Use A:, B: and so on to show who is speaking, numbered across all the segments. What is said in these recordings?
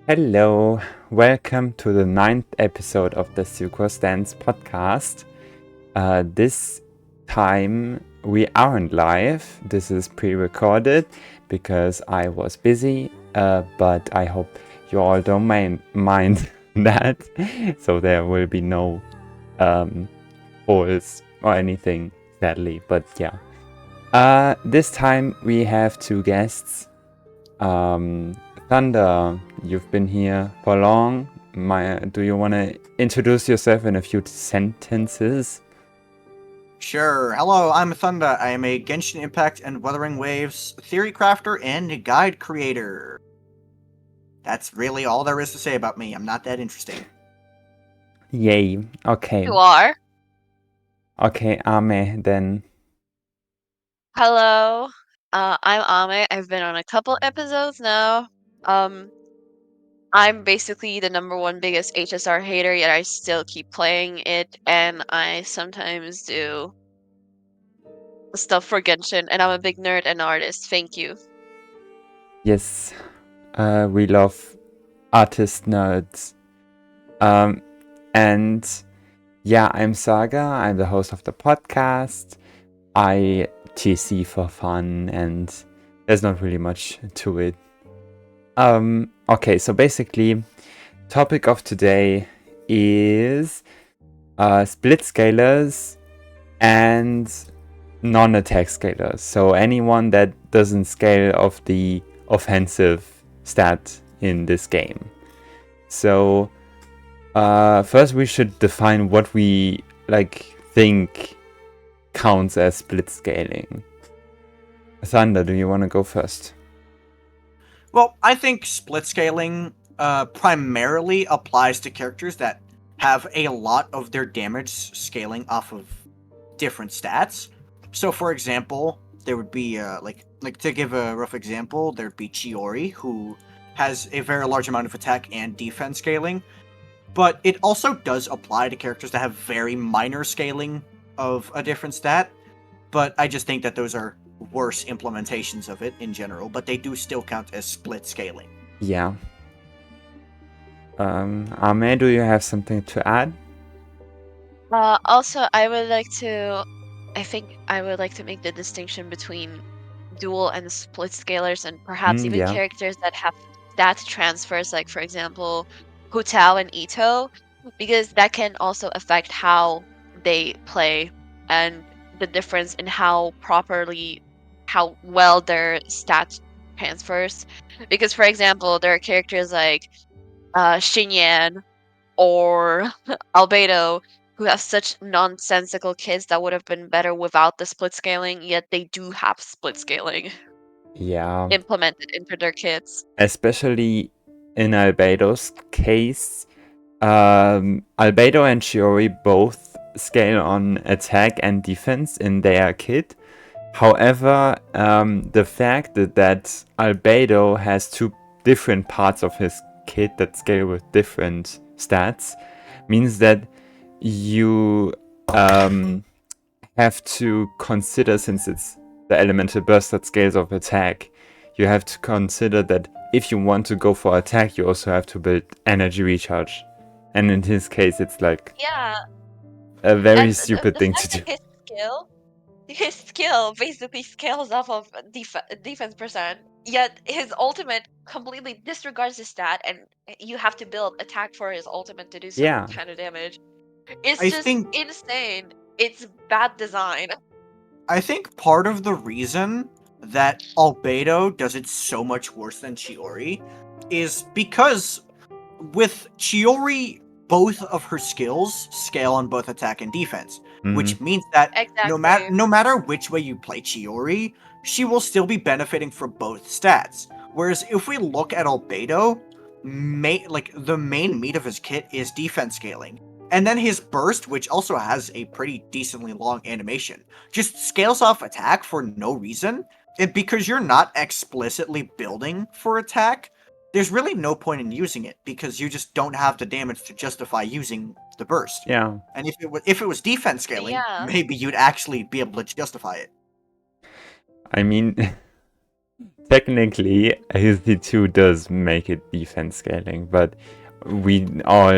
A: Hello, welcome to the ninth episode of the Sucrose Stans Podcast. This time we aren't live. This is pre-recorded because I was busy, but I hope you all don't mind that. So there will be no holes or anything, sadly. But yeah. This time we have two guests. Thundah, you've been here for long. Do you want to introduce yourself in a few sentences?
B: Sure. Hello, I'm Thundah. I am a Genshin Impact and Wuthering Waves theory crafter and guide creator. That's really all there is to say about me. I'm not that interesting.
A: Yay. Okay.
C: You are.
A: Okay, Ame, then.
C: Hello. I'm Ame. I've been on a couple episodes now. I'm basically the number one biggest HSR hater, yet I still keep playing it, and I sometimes do stuff for Genshin, and I'm a big nerd and artist. Thank you.
A: Yes. We love artist nerds. And yeah, I'm Saga. I'm the host of the podcast. I TC for fun, and there's not really much to it. Okay, so basically, topic of today is split scalars and non-atk scalars. So anyone that doesn't scale of the offensive stat in this game. So first we should define what we think counts as split scaling. Thundah, do you want to go first?
B: Well, I think split scaling primarily applies to characters that have a lot of their damage scaling off of different stats. So, for example, there would be like to give a rough example, there'd be Chiori, who has a very large amount of attack and defense scaling, but it also does apply to characters that have very minor scaling of a different stat. But I just think that those are worse implementations of it in general, but they do still count as split scaling.
A: Yeah. Ame, do you have something to add?
C: Also, I would like to make the distinction between dual and split scalars, and perhaps even
A: Yeah.
C: characters that have stat transfers, like for example, Hu Tao and Ito, because that can also affect how they play and the difference in how well their stat transfers. Because, for example, there are characters like Xinyan or Albedo who have such nonsensical kits that would have been better without the split scaling, yet they do have split scaling
A: Yeah.
C: implemented into their kits.
A: Especially in Albedo's case, Albedo and Chiori both scale on attack and defense in their kit. However, the fact that Albedo has two different parts of his kit that scale with different stats means that you have to consider, since it's the elemental burst that scales of attack, you have to consider that if you want to go for attack, you also have to build energy recharge. And in his case, it's like a very stupid thing to do.
C: His skill basically scales off of defense percent, yet his ultimate completely disregards his stat, and you have to build attack for his ultimate to do some kind of damage. It's insane. It's bad design.
B: I think part of the reason that Albedo does it so much worse than Chiori is because with Chiori, both of her skills scale on both attack and defense, which means that no matter which way you play Chiori, she will still be benefiting from both stats. Whereas if we look at Albedo, the main meat of his kit is defense scaling. And then his burst, which also has a pretty decently long animation, just scales off attack for no reason. And because you're not explicitly building for attack, there's really no point in using it, because you just don't have the damage to justify using the burst.
A: Yeah.
B: And if it was defense scaling, maybe you'd actually be able to justify it.
A: I mean, technically, his C2 does make it defense scaling, but we all,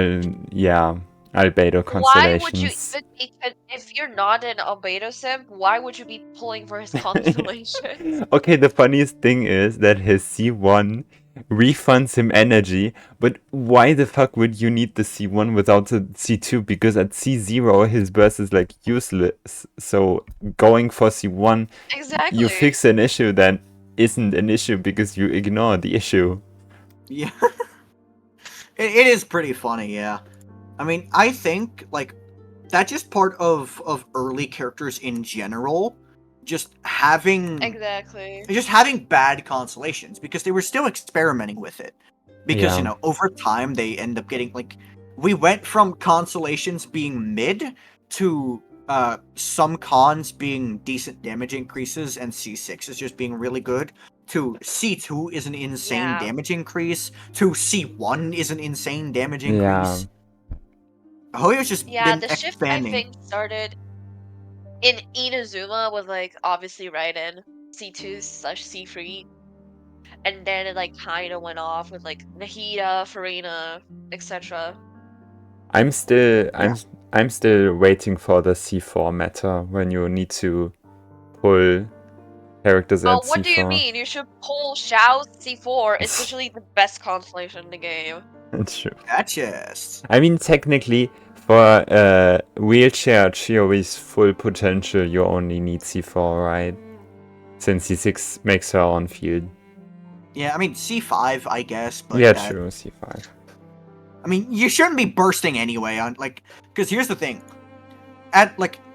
A: albedo
C: Why would you
A: constellations.
C: even if you're not an albedo simp, why would you be pulling for his constellation?
A: Okay, the funniest thing is that his C1 refunds him energy, but why the fuck would you need the C1 without the C2? Because at C0 his burst is like useless. So going for C1,
C: Exactly.
A: you fix an issue that isn't an issue because you ignore the issue.
B: Yeah. It is pretty funny, yeah. I mean, I think, like, that's just part of early characters in general, just having bad constellations, because they were still experimenting with it. Because,
A: Yeah.
B: over time, they end up getting, like, we went from constellations being mid to some cons being decent damage increases and C6 is just being really good, to C2 is an insane damage increase, to C1 is an insane damage increase. Hoyo's just been
C: the shift I
B: expanding.
C: think started in Inazuma with like obviously right in C2/C3, and then it like kind of went off with like Nahida, Farina, etc.
A: I'm still waiting for the C4 meta when you need to pull characters at
C: What
A: C4.
C: do you mean? You should pull Xiao's C4. It's literally the best constellation in the game.
A: That's true.
B: Gotcha.
A: I mean, technically, for wheelchair Chiori's full potential, you only need C4, right? Since C6 makes her on field.
B: Yeah, I mean, C5, I guess, but...
A: Yeah, true, C5.
B: I mean, you shouldn't be bursting anyway, on like... Because here's the thing.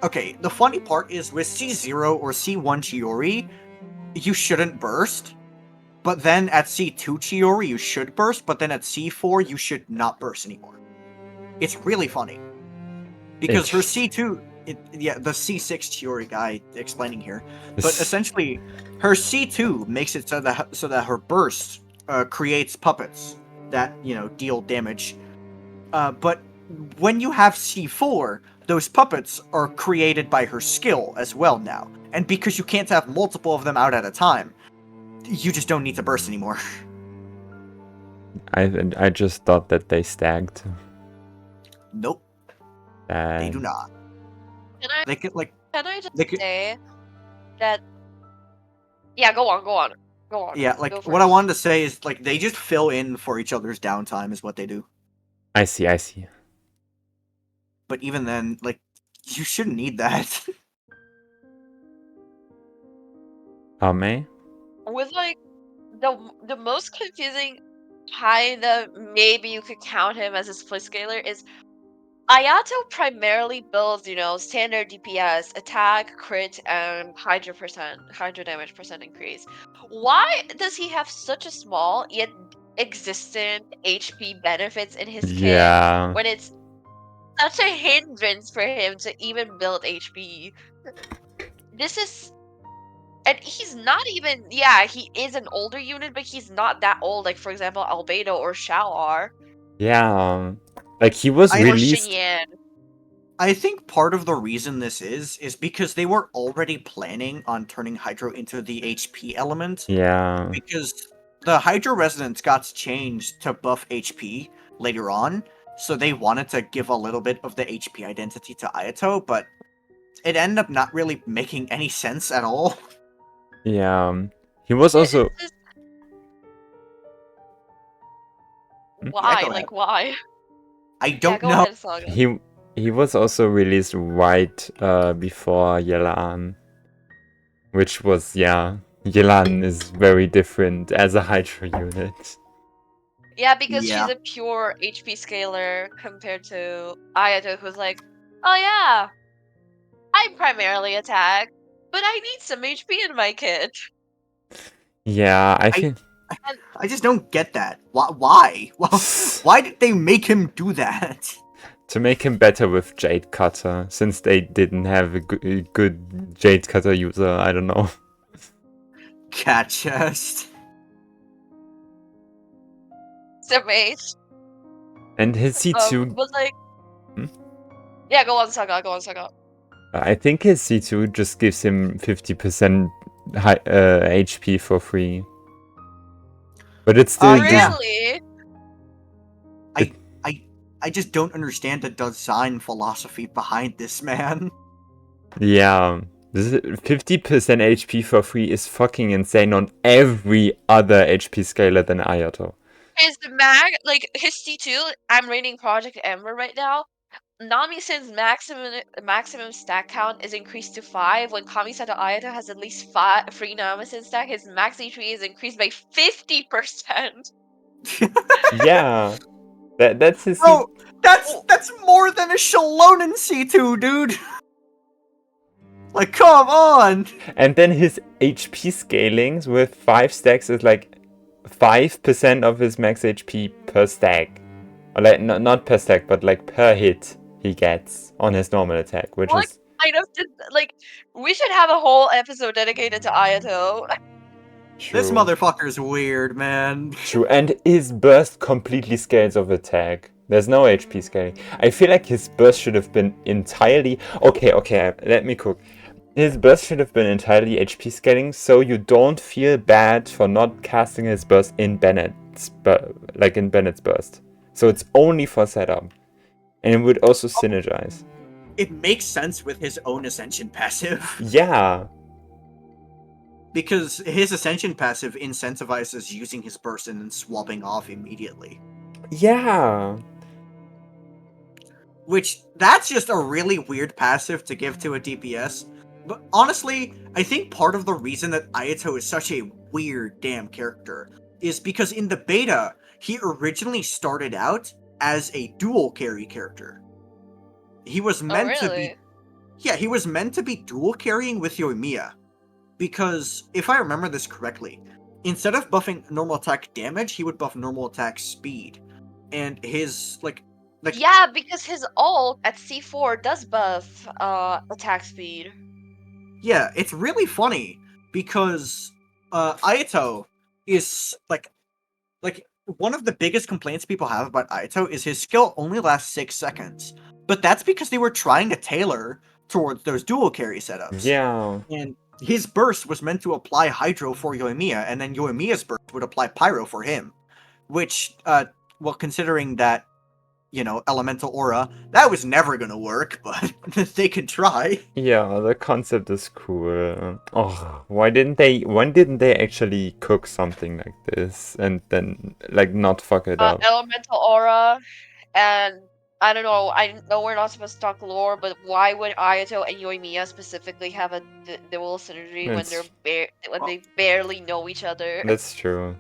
B: Okay, the funny part is with C0 or C1 Chiori, you shouldn't burst. But then at C2 Chiori, you should burst, but then at C4, you should not burst anymore. It's really funny. Because her C2... the C6 Chiori guy explaining here. But essentially, her C2 makes it so that her burst creates puppets that, deal damage. But when you have C4, those puppets are created by her skill as well now. And because you can't have multiple of them out at a time, you just don't need to burst anymore.
A: I just thought that they stacked.
B: Nope. They do not.
C: Can I just
B: they could,
C: say that... Yeah, go on.
B: Yeah, like, what I wanted to say is, like, they just fill in for each other's downtime is what they do.
A: I see.
B: But even then, like, you shouldn't need that.
A: May?
C: With, like, the most confusing kind of, maybe you could count him as a split scaler, is Ayato primarily builds, standard DPS, attack, crit, and Hydra damage percent increase. Why does he have such a small yet existent HP benefits in his kit when it's such a hindrance for him to even build HP? This is... And he's not even... Yeah, he is an older unit, but he's not that old, like, for example, Albedo or Xiao are.
A: Yeah, like, he was released...
B: I think part of the reason this is because they were already planning on turning Hydro into the HP element.
A: Yeah.
B: Because the Hydro Resonance got changed to buff HP later on, so they wanted to give a little bit of the HP identity to Ayato, but it ended up not really making any sense at all.
A: Yeah, he was also...
C: Why? Like, why?
B: I don't know.
C: Ahead,
A: he was also released right before Yelan, which was, Yelan is very different as a Hydra unit.
C: Yeah, because she's a pure HP scaler compared to Ayato, who's like, oh yeah, I primarily attack, but I need some HP in my kit.
A: Yeah, I think...
B: I just don't get that. Why? Why did they make him do that?
A: To make him better with Jade Cutter, since they didn't have a good Jade Cutter user, I don't know.
B: Cat chest.
C: Mage.
A: And his C2...
C: was like... Yeah, go on, Saga.
A: I think his C2 just gives him 50% HP for free. But it's still
B: yeah.
C: Really?
B: I just don't understand the design philosophy behind this, man.
A: Yeah. This is 50% HP for free is fucking insane on every other HP scaler than Ayato.
C: His his C2, I'm reading Project Ember right now. Nami-san's maximum stack count is increased to 5. When Kami-san Ayato has at least 3 Nami-san stack, his max HP is increased by 50%.
A: Yeah. That's his.
B: Bro, that's more than a Shalonen C2, dude. Like, come on.
A: And then his HP scalings with 5 stacks is like 5% of his max HP per stack. Or like not per stack, but like per hit he gets on his normal attack, which is
C: Kind of just we should have a whole episode dedicated to Ayato.
A: true.
B: This motherfucker's weird, man.
A: True, and his burst completely scales of attack. There's no HP scaling. I feel like his burst should have been entirely... Okay, let me cook. His burst should have been entirely HP scaling, so you don't feel bad for not casting his burst in Bennett's burst. So it's only for setup. And it would also synergize.
B: It makes sense with his own Ascension passive.
A: Yeah.
B: Because his Ascension passive incentivizes using his burst and then swapping off immediately.
A: Yeah.
B: Which, that's just a really weird passive to give to a DPS. But honestly, I think part of the reason that Ayato is such a weird damn character is because in the beta, he originally started out as a dual carry character. He was meant to be... Yeah, he was meant to be dual carrying with Yoimiya. Because, if I remember this correctly, instead of buffing normal attack damage, he would buff normal attack speed. And his,
C: Yeah, because his ult at C4 does buff attack speed.
B: Yeah, it's really funny, because Ayato is, like, one of the biggest complaints people have about Ayato is his skill only lasts 6 seconds. But that's because they were trying to tailor towards those dual carry setups.
A: Yeah.
B: And his burst was meant to apply Hydro for Yoimiya, and then Yoimiya's burst would apply Pyro for him. Which, well, considering that, elemental aura, that was never gonna work, but they could try.
A: Yeah, the concept is cool. Oh, why didn't they actually cook something like this and then not fuck it up?
C: Elemental aura, and I don't know. I know we're not supposed to talk lore, but why would Ayato and Yoimiya specifically have a dual synergy when they barely know each other?
A: That's true.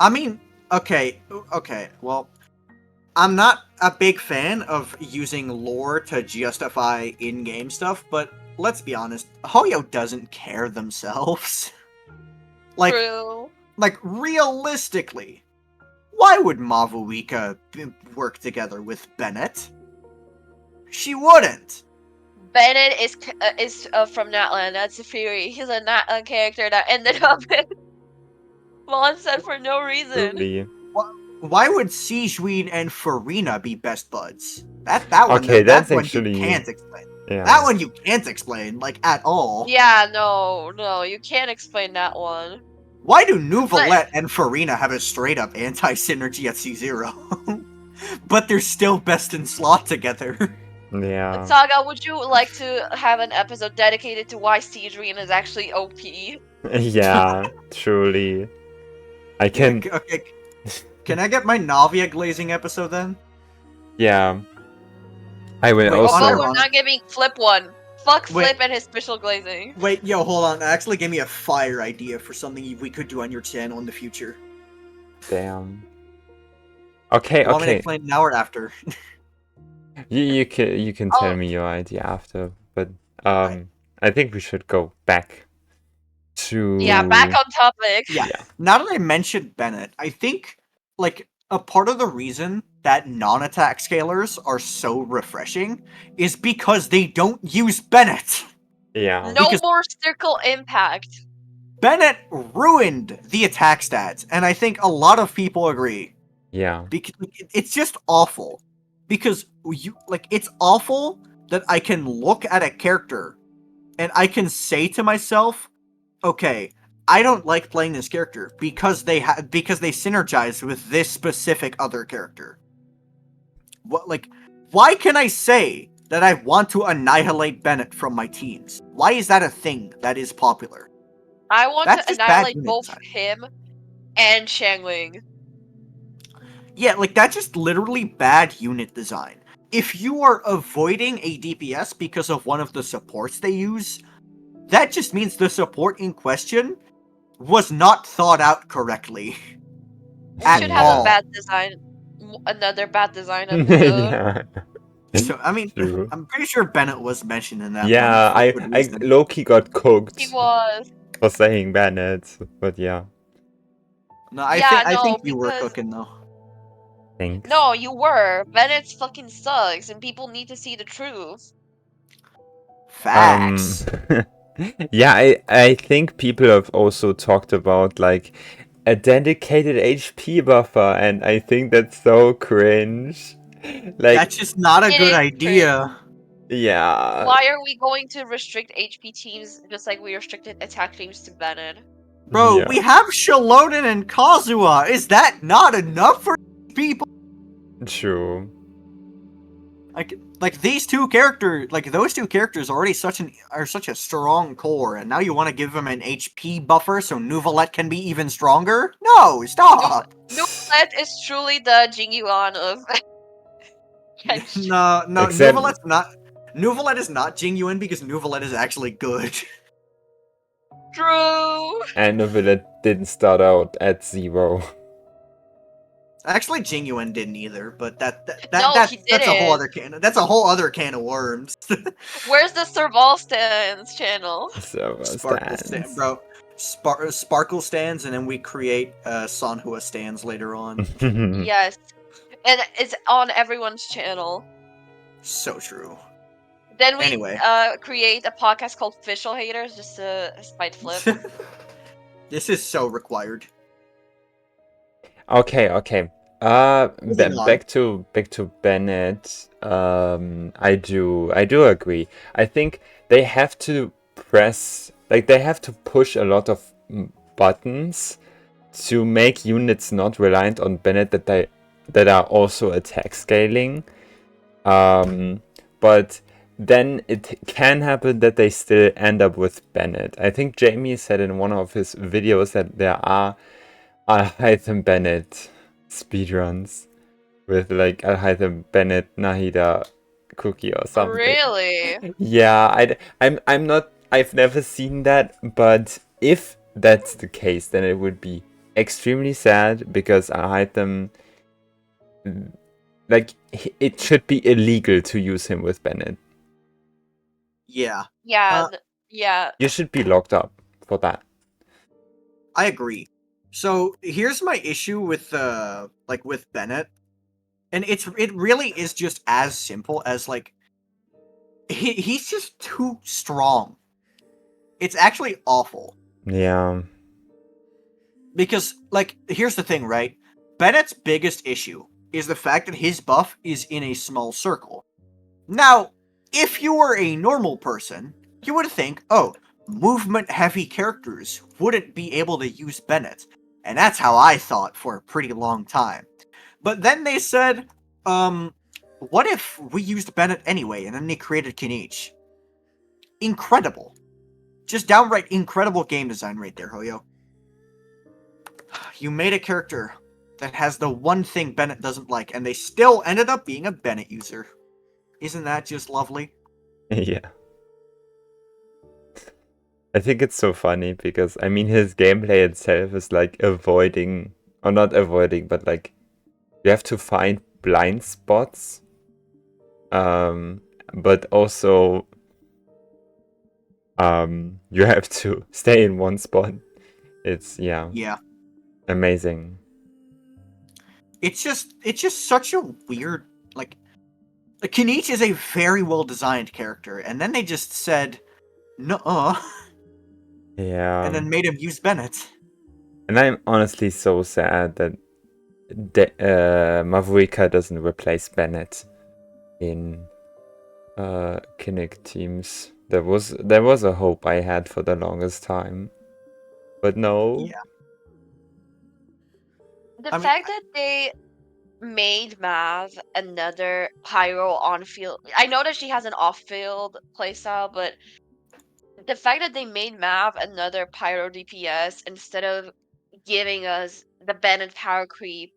B: I mean, okay, well, I'm not a big fan of using lore to justify in-game stuff, but let's be honest, Hoyo doesn't care themselves.
C: True.
B: Realistically, why would Mavuika work together with Bennett? She wouldn't.
C: Bennett is from Natlan. That's a theory. He's a Natlan character that ended up in Mondstadt for no reason.
A: Really?
B: Why would Sijuin and Farina be best buds? That one.
A: Okay,
B: that
A: actually...
B: one you can't explain.
A: Yeah.
B: That one you can't explain, at all.
C: Yeah, no, you can't explain that one.
B: Why do Nuvalette and Farina have a straight-up anti-synergy at C0? But they're still best in slot together.
A: Yeah.
C: Saga, would you like to have an episode dedicated to why Sijuin is actually OP?
A: Yeah, truly. I can...
B: Okay. Can I get my Navia glazing episode then?
A: Yeah. I will
B: Wait,
A: also...
C: Oh, we're not giving Flip one. Fuck Flip and his special glazing.
B: Wait, yo, hold on. Actually, give me a fire idea for something we could do on your channel in the future.
A: Damn. Okay.
B: Want me to explain now or after?
A: You can tell me your idea after, but I think we should go back to...
C: Yeah, back on topic.
B: Yeah. Now that I mentioned Bennett, I think, a part of the reason that non-attack scalers are so refreshing is because they don't use Bennett.
A: Yeah.
C: No more circle impact.
B: Bennett ruined the attack stats, and I think a lot of people agree.
A: Yeah.
B: Because it's just awful. Because it's awful that I can look at a character and I can say to myself, okay, I don't like playing this character because they synergize with this specific other character. Why can I say that I want to annihilate Bennett from my teams? Why is that a thing that is popular?
C: I want
B: That's
C: to
B: just bad
C: annihilate
B: unit
C: both
B: design.
C: him and Xiangling.
B: Yeah, like that's just literally bad unit design. If you are avoiding a DPS because of one of the supports they use, that just means the support in question was not thought out correctly.
C: We
B: At
C: should have a
B: all.
C: bad design, another bad design episode.
A: Yeah.
B: So, I mean,
A: True.
B: I'm pretty sure Bennett was mentioned in that one.
A: Yeah,
B: for good
A: I
B: reason.
A: low-key got cooked
C: He was.
A: for saying Bennett, but yeah.
B: No, I
C: Yeah,
B: think
C: no,
B: you were
C: because
B: cooking though.
A: Thanks.
C: no, you were. Bennett fucking sucks, and people need to see the truth.
B: Facts.
A: Yeah, I think people have also talked about like a dedicated HP buffer, and I think that's so cringe. Like,
B: That's just not a
C: It
B: good
C: is
B: idea.
A: yeah.
C: Why are we going to restrict HP teams just like we restricted attack teams to Bennett?
B: Bro,
A: Yeah.
B: we have Shalonen and Kazuha. Is that not enough for people?
A: True.
B: Like these two characters, like those two characters are such a strong core, and now you want to give them an HP buffer so Nuvalet can be even stronger? No, stop.
C: Nuvalet is truly the Jingyuan of Genshin.
B: No,
A: Except-
B: Nuvalet's not. Nuvalet is not Jingyuan because Nuvalet is actually good.
C: True.
A: And Novilla didn't start out at 0.
B: Actually, Jingyuan didn't either, but
C: No,
B: that's
C: he
B: a whole
C: didn't.
B: other can of worms.
C: Where's the Serval Stans channel?
A: So
B: Sparkle
A: stands.
B: stand, bro. Sparkle stands, and then we create Sanhua stands later on.
C: Yes. And it's on everyone's channel.
B: So true.
C: Then we
B: Anyway.
C: create a podcast called Official Haters just to spite flip.
B: This is so required.
A: Okay.
B: Moving on.
A: Back to Bennett. I do agree. I think they have to push a lot of buttons to make units not reliant on Bennett that are also attack scaling. But then it can happen that they still end up with Bennett. I think Jamie said in one of his videos that there are Alhaitham Bennett speedruns with like Alhaitham Bennett Nahida cookie or something.
C: Really?
A: Yeah, I've never seen that, but if that's the case, then it would be extremely sad because Alhaitham, like, it should be illegal to use him with Bennett.
B: Yeah,
C: Yeah. Yeah.
A: You should be locked up for that.
B: I agree. So here's my issue with with Bennett, and it really is just as simple as like he's just too strong. It's actually awful.
A: Yeah.
B: Because, like, here's the thing, right? Bennett's biggest issue is the fact that his buff is in a small circle. Now, if you were a normal person, you would think, oh, movement-heavy characters wouldn't be able to use Bennett. And that's how I thought for a pretty long time. But then they said, what if we used Bennett anyway, and then they created Kinich? Incredible. Just downright incredible game design right there, Hoyo. You made a character that has the one thing Bennett doesn't like, and they still ended up being a Bennett user. Isn't that just lovely?
A: Yeah. I think it's so funny because, I mean, his gameplay itself is like avoiding, or not avoiding, but like you have to find blind spots. But also you have to stay in one spot. It's
B: Yeah.
A: amazing.
B: It's just such a weird, like, Kinich is a very well designed character, and then they just said nuh-uh,
A: Yeah.
B: and then made him use Bennett.
A: And I'm honestly so sad that Mavuika doesn't replace Bennett in Kinect teams. There was a hope I had for the longest time. But no.
B: Yeah.
C: The
B: I mean,
C: fact that they made Mav another pyro on field. I know that she has an off field playstyle, but the fact that they made Mav another pyro DPS instead of giving us the Bennett power creep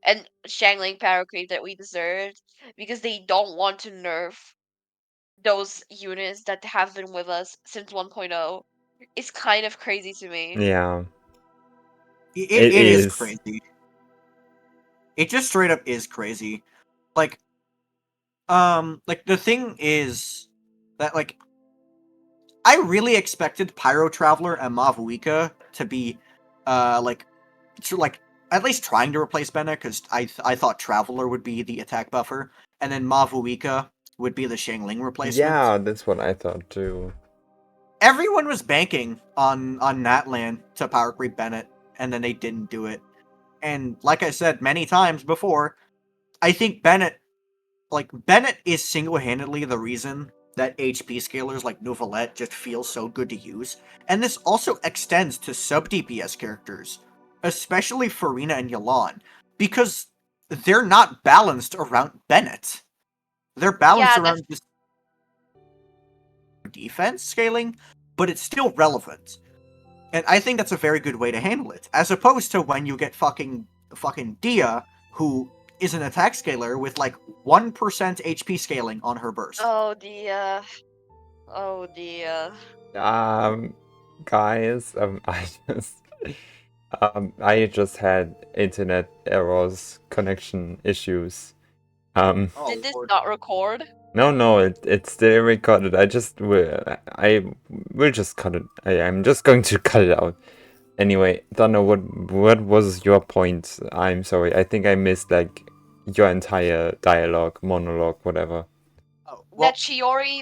C: and Shangling power creep that we deserved, because they don't want to nerf those units that have been with us since 1.0, is kind of crazy to me.
A: Yeah,
B: it
A: it
B: is
A: is.
B: crazy. It just straight up is crazy. Like the thing is that like I really expected Pyro Traveler and Mavuika to be like at least trying to replace Bennett, because I thought Traveler would be the attack buffer, and then Mavuika would be the Shangling replacement.
A: Yeah, that's what I thought too.
B: Everyone was banking on Natlan to power creep Bennett, and then they didn't do it. And like I said many times before, I think Bennett is single-handedly the reason that HP scalers like Nouvelette just feel so good to use. And this also extends to sub-DPS characters, especially Farina and Yalan, because they're not balanced around Bennett. They're balanced
C: Yeah, that's
B: around just defense scaling, but it's still relevant. And I think that's a very good way to handle it, as opposed to when you get fucking Dia, who is an attack scaler with like 1% HP scaling on her burst.
C: oh the
A: Guys, I just had internet errors, connection issues.
B: Oh
C: did this
B: lord.
C: not record?
A: No, it's still recorded. I will just cut it. I'm just going to cut it out. Anyway, Thundah, what was your point? I'm sorry. I think I missed like your entire dialogue, monologue, whatever.
B: Oh, well,
C: That Shiori,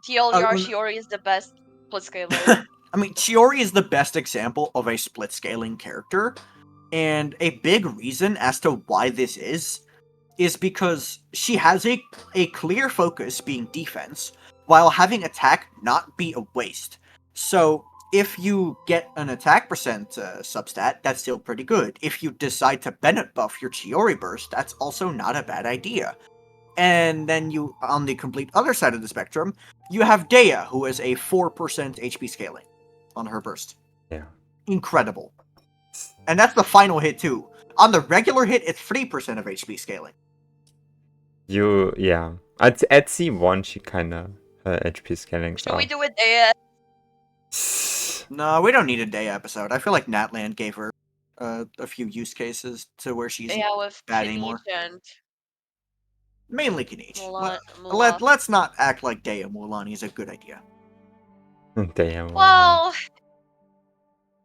C: TLDR Shiori is the best scaler.
B: I mean, Chiori is the best example of a split scaling character, and a big reason as to why this is because she has a clear focus being defense, while having attack not be a waste. So, if you get an attack percent substat, that's still pretty good. If you decide to Bennett buff your Chiori burst, that's also not a bad idea. And then you, on the complete other side of the spectrum, you have Dea, who has a 4% HP scaling on her burst.
A: Yeah.
B: Incredible. And that's the final hit, too. On the regular hit, it's 3% of HP scaling.
A: Yeah. At C1, she kinda her HP scaling.
C: Should we do it there?
B: No, we don't need a Dea episode. I feel like Natland gave her a few use cases to where she's
C: Yeah, with
B: bad
C: Kanichi
B: anymore.
C: and
B: Mainly Kanichi.
C: Mulan.
B: Let's not act like Dea Mulan is a good idea.
A: Damn.
C: Well,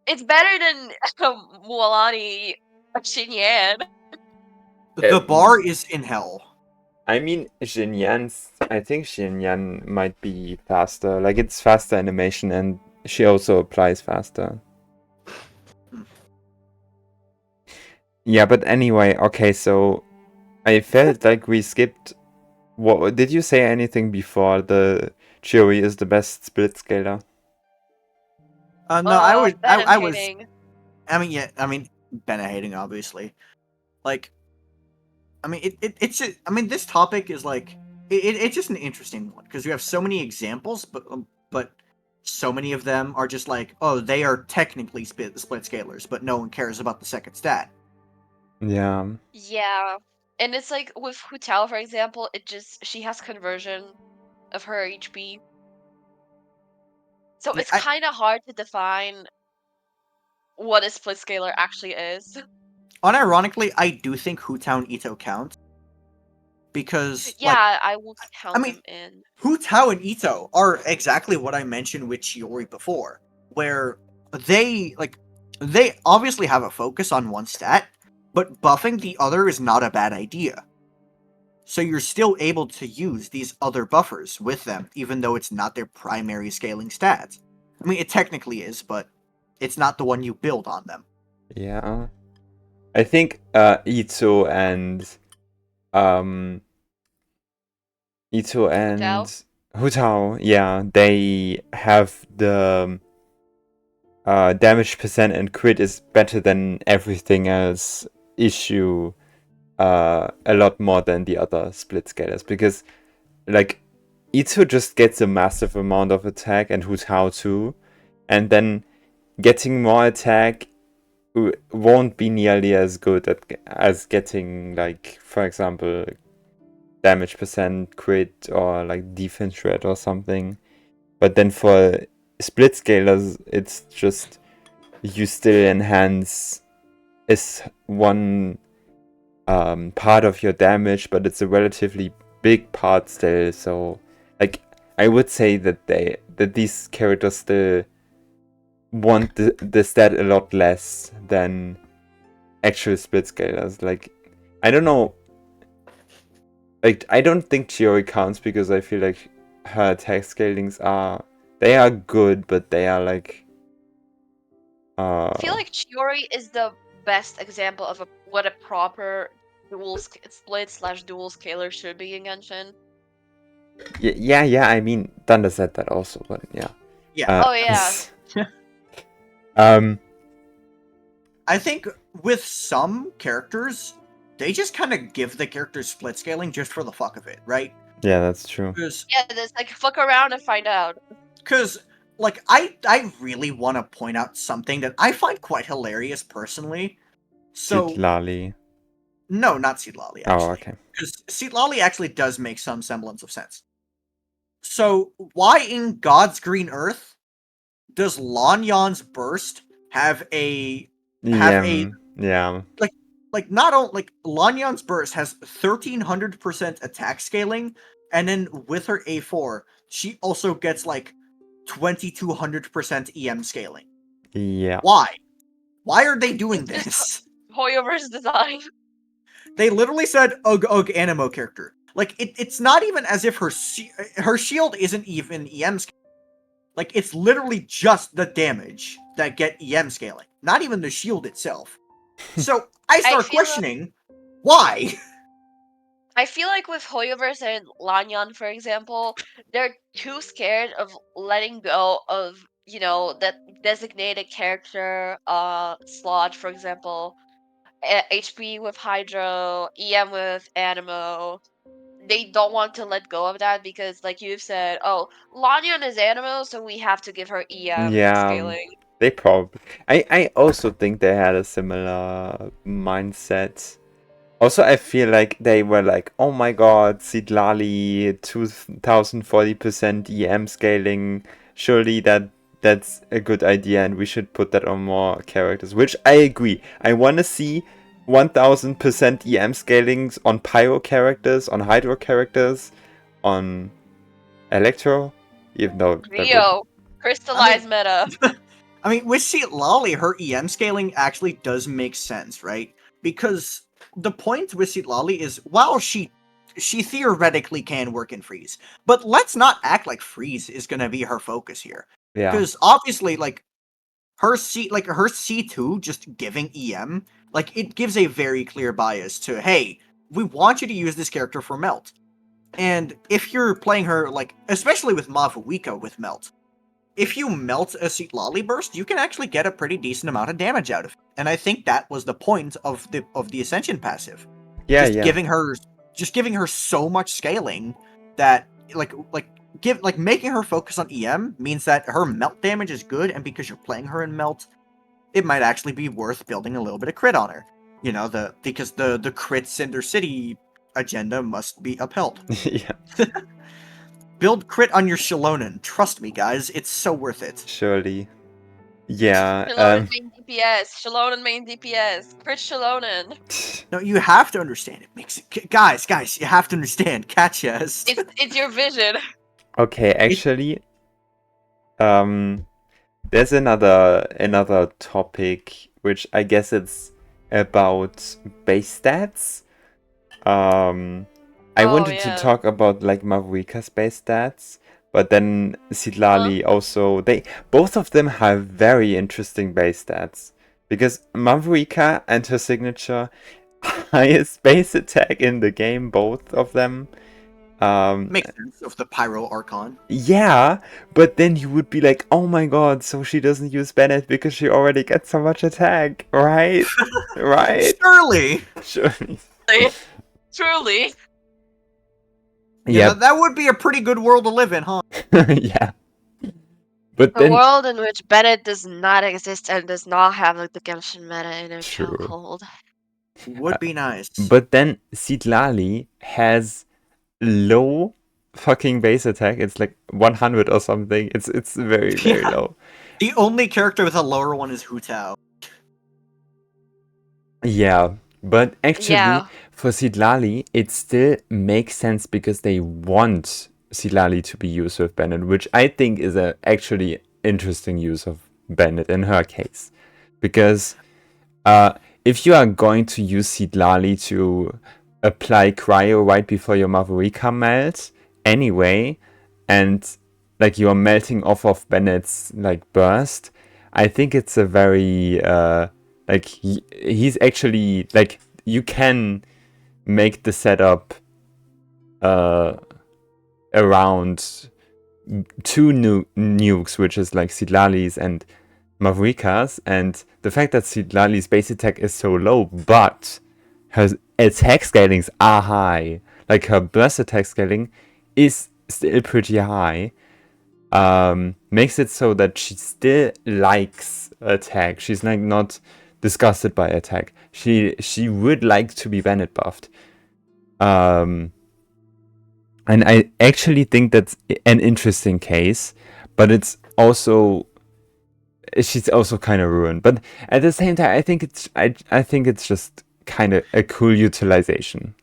C: it's better than Mualani Xinyan.
B: The bar is in hell.
A: I mean, I think Xinyan might be faster. Like, it's faster animation, and she also applies faster. Yeah, but anyway, okay, so I felt like we skipped. What did you say anything before the Chiori is the best split scaler?
B: No, I was. I was.
C: Hating.
B: I mean, Bennett hating, obviously. Like, I mean, it's just, I mean, this topic is like, it's just an interesting one because you have so many examples, but so many of them are just like, oh, they are technically split scalers, but no one cares about the second stat.
A: Yeah.
C: Yeah. And it's like with Hu Tao, for example, she has conversion of her HP. So it's kind of hard to define what a split scaler actually is.
B: Unironically, I do think Hu Tao and Ito count. Because,
C: yeah, I will count them in.
B: Hu Tao and Ito are exactly what I mentioned with Chiori before, where they obviously have a focus on one stat, but buffing the other is not a bad idea. So you're still able to use these other buffers with them, even though it's not their primary scaling stat. I mean, it technically is, but it's not the one you build on them.
A: Yeah. I think Ito and Hu Tao, yeah, they have the damage percent and crit is better than everything else issue a lot more than the other split scalers, because like Itsu just gets a massive amount of attack and Hu Tao too, and then getting more attack won't be nearly as good as getting, like, for example, damage percent crit or like defense rate or something. But then for split scalers, it's just you still enhance is one part of your damage, but it's a relatively big part still. So like I would say that these characters still want the stat a lot less than actual split scalers. Like, I don't know. Like, I don't think Chiori counts because I feel like her attack scalings are good, but they are like.
C: I feel like Chiori is the best example of what a proper split/dual scaler should be in Genshin.
A: Yeah. I mean, Thundah said that also, but yeah.
B: Yeah.
C: Oh yeah.
B: I think with some characters, they just kind of give the character split scaling just for the fuck of it, right?
A: Yeah, that's true.
C: Yeah, just like fuck around and find out.
B: Because, like, I really want to point out something that I find quite hilarious personally. So,
A: Lali.
B: No, not Seedlali, actually.
A: Oh, okay.
B: Because Seedlali actually does make some semblance of sense. So, why in God's Green Earth does Lanyan's burst have a
A: yeah.
B: Like not only like Lanyan's burst has 1300% attack scaling, and then with her A4, she also gets like 2200% EM scaling.
A: Yeah.
B: Why? Why are they doing this?
C: Hoyover's design.
B: They literally said ugh animo character. Like it's not even as if her shield isn't even EM scaling. Like it's literally just the damage that get EM scaling, not even the shield itself. So I start questioning why.
C: I feel like with Hoyoverse and Lanyan, for example, they're too scared of letting go of, that designated character slot, for example, HP with Hydro, EM with Animo. They don't want to let go of that because, like you've said, Lanyan is Animo, so we have to give her EM scaling.
A: They probably. I also think they had a similar mindset. Also, I feel like they were like, oh my god, Seedlali, 2040% EM scaling. Surely that's a good idea and we should put that on more characters. Which I agree. I want to see 1000% EM scalings on Pyro characters, on Hydro characters, on Electro. Even though
C: Rio, crystallized meta.
B: I mean, with Seedlali, her EM scaling actually does make sense, right? Because the point with Seedlali is, while she theoretically can work in freeze, but let's not act like freeze is gonna be her focus here.
A: Yeah.
B: Because obviously, like her C2 just giving EM, like it gives a very clear bias to, hey, we want you to use this character for melt. And if you're playing her, like, especially with Mavuika with melt, if you melt a Seedlali burst, you can actually get a pretty decent amount of damage out of it. And I think that was the point of the Ascension passive.
A: Yeah,
B: giving her so much scaling that making her focus on EM means that her melt damage is good, and because you're playing her in melt, it might actually be worth building a little bit of crit on her. Because the crit Cinder City agenda must be upheld.
A: Yeah.
B: Build crit on your Shalonen. Trust me, guys, it's so worth it.
A: Surely. Yeah.
C: Shalonen main DPS. Shalonen main DPS. Crit Shalonen.
B: No, you have to understand. It makes it, guys, you have to understand. Catchest.
C: It's your vision.
A: Okay, actually, there's another topic which I guess it's about base stats. I wanted to talk about like Mavuika's base stats, but then Seedlali also, both of them have very interesting base stats, because Mavuika and her signature highest base attack in the game, both of them,
B: Makes sense of the Pyro Archon.
A: Yeah, but then you would be like, oh my god, so she doesn't use Bennett because she already gets so much attack, right? Right?
B: Surely.
A: Surely.
C: Truly.
B: Yeah, that would be a pretty good world to live in, huh?
A: Yeah. But
C: A
A: then
C: world in which Bennett does not exist and does not have like the Genshin meta in a
A: True.
C: chokehold.
B: Would be nice.
A: But then Citlali has low fucking base attack. It's like 100 or something. It's very, very
B: Yeah.
A: low.
B: The only character with a lower one is Hu Tao.
A: Yeah, but actually
C: Yeah.
A: for Citlali, it still makes sense because they want Citlali to be used with Bennett, which I think is a actually interesting use of Bennett in her case. Because if you are going to use Citlali to apply cryo right before your Mavorika melts anyway, and like you're melting off of Bennett's like burst, I think it's a very like he's actually like you can make the setup around two nukes, which is like Citlali's and Mavrika's, and the fact that Citlali's base attack is so low, but her attack scalings are high. Like her burst attack scaling is still pretty high. Makes it so that she still likes attack. She's like not disgusted by attack. She would like to be Bennett buffed. And I actually think that's an interesting case, but it's also she's also kind of ruined. But at the same time, I think it's just kind of a cool utilization.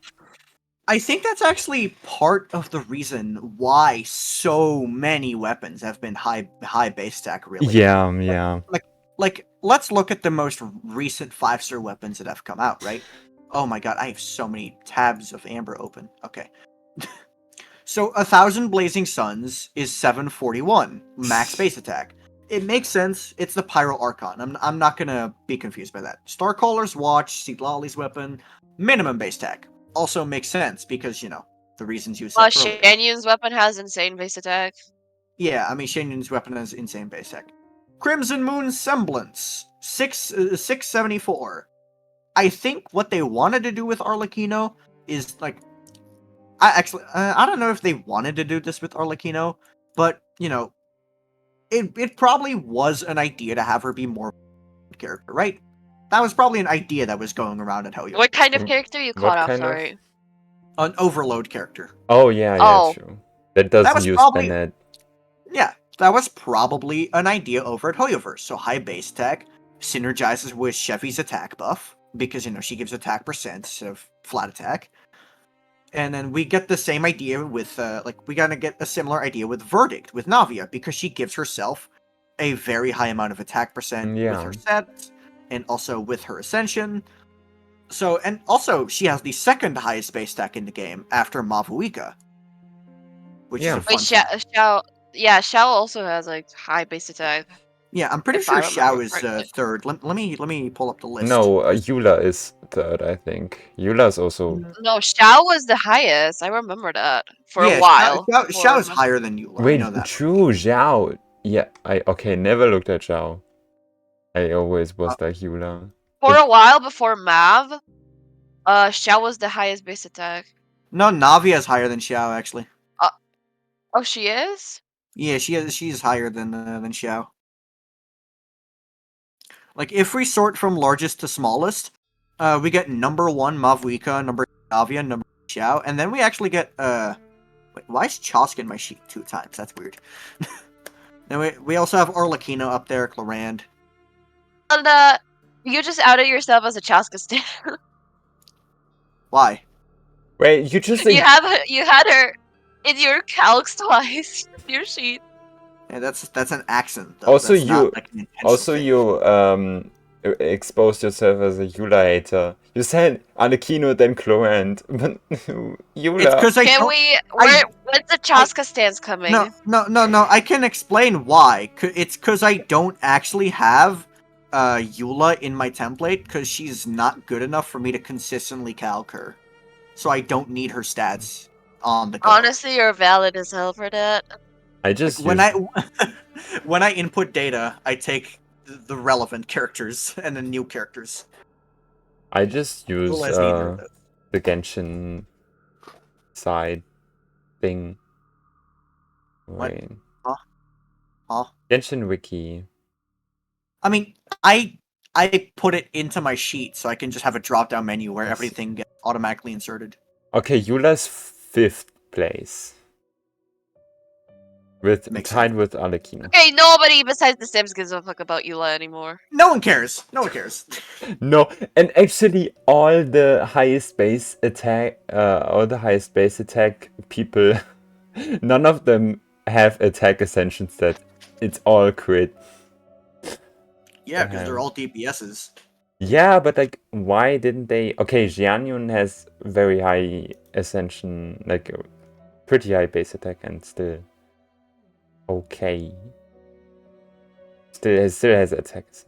B: I think that's actually part of the reason why so many weapons have been high base stack. Really.
A: Yeah.
B: Like let's look at the most recent 5-star weapons that have come out. Right. Oh my god, I have so many tabs of Amber open. Okay. So 1,000 Blazing Suns is 741 max base attack. It makes sense. It's the Pyro Archon. I'm not gonna be confused by that. Starcaller's Watch, Citlali's weapon, minimum base attack. Also makes sense because, you know, the reasons you said earlier.
C: Shanyun's weapon has insane base attack.
B: Yeah, I mean, Shanyun's weapon has insane base attack. Crimson Moon Semblance, 674. I think what they wanted to do with Arlecchino is, like, I don't know if they wanted to do this with Arlecchino, but, you know, it probably was an idea to have her be more character, right? That was probably an idea that was going around at Hell.
C: What kind of character you caught off? Sorry.
B: An overload character.
A: Oh yeah, true. That doesn't use Bennett.
B: Yeah, that was probably an idea over at Hoyoverse. So high base tech synergizes with Chevy's attack buff because, you know, she gives attack percent instead of flat attack. And then we get the same idea with, we're going to get a similar idea with Verdict, with Navia, because she gives herself a very high amount of attack percent with her sets, and also with her Ascension. So, and also, she has the second highest base stack in the game, after Mavuika. Which is a fun
C: Xiao also has, like, high base attack.
B: Yeah, I'm pretty sure Xiao is third. Let me pull up the list.
A: No, Eula is third, I think. Eula's also...
C: No, Xiao was the highest. I remember that. For a while.
B: Xiao is higher than Eula.
A: Wait,
B: I know that.
A: True, Xiao. Yeah, okay, never looked at Xiao. I always was like Eula.
C: For a while before Mav, Xiao was the highest base attack.
B: No, Navia is higher than Xiao, actually.
C: Oh, she is?
B: Yeah, she's higher than Xiao. Like, if we sort from largest to smallest, we get number 1 Mavuika, number 2 Navia, number 2 Xiao, and then we actually get, wait, why is Chosk in my sheet 2 times? That's weird. Then we also have Arlecchino up there, Clarand.
C: And, you just outed yourself as a Chaska stan.
B: Why?
A: Wait, you just...
C: You had her in your calcs twice. Your sheet.
B: Yeah, that's an accent, though.
A: Also,
B: that's
A: you exposed yourself as a Eula hater. You said Arlecchino, then Clarand, but Eula.
B: It's because
C: when's the Chaska stance coming?
B: No. I can explain why. It's because I don't actually have Eula in my template, because she's not good enough for me to consistently calc her. So I don't need her stats on the go.
C: Honestly, you're valid as hell for that.
A: I just
B: when
A: use-
B: when I input data, I take the relevant characters and the new characters.
A: I just use
B: Little as neither of those.
A: the Genshin side thing.
B: What?
A: Wait.
B: Huh?
A: Genshin Wiki.
B: I mean, I put it into my sheet so I can just have a drop-down menu where everything gets automatically inserted.
A: Okay, Eula's 5th place.
B: Makes
A: Tied with Arlecchino.
C: Okay, nobody besides the Sims gives a fuck about Eula anymore.
B: No one cares. No one cares.
A: No, and actually all the highest base attack people, none of them have attack ascensions that it's all crit.
B: Yeah, because they're all DPSs.
A: Yeah, but like, why didn't they? Okay, Jianyun has very high ascension, like pretty high base attack, and still okay. Still has attacks.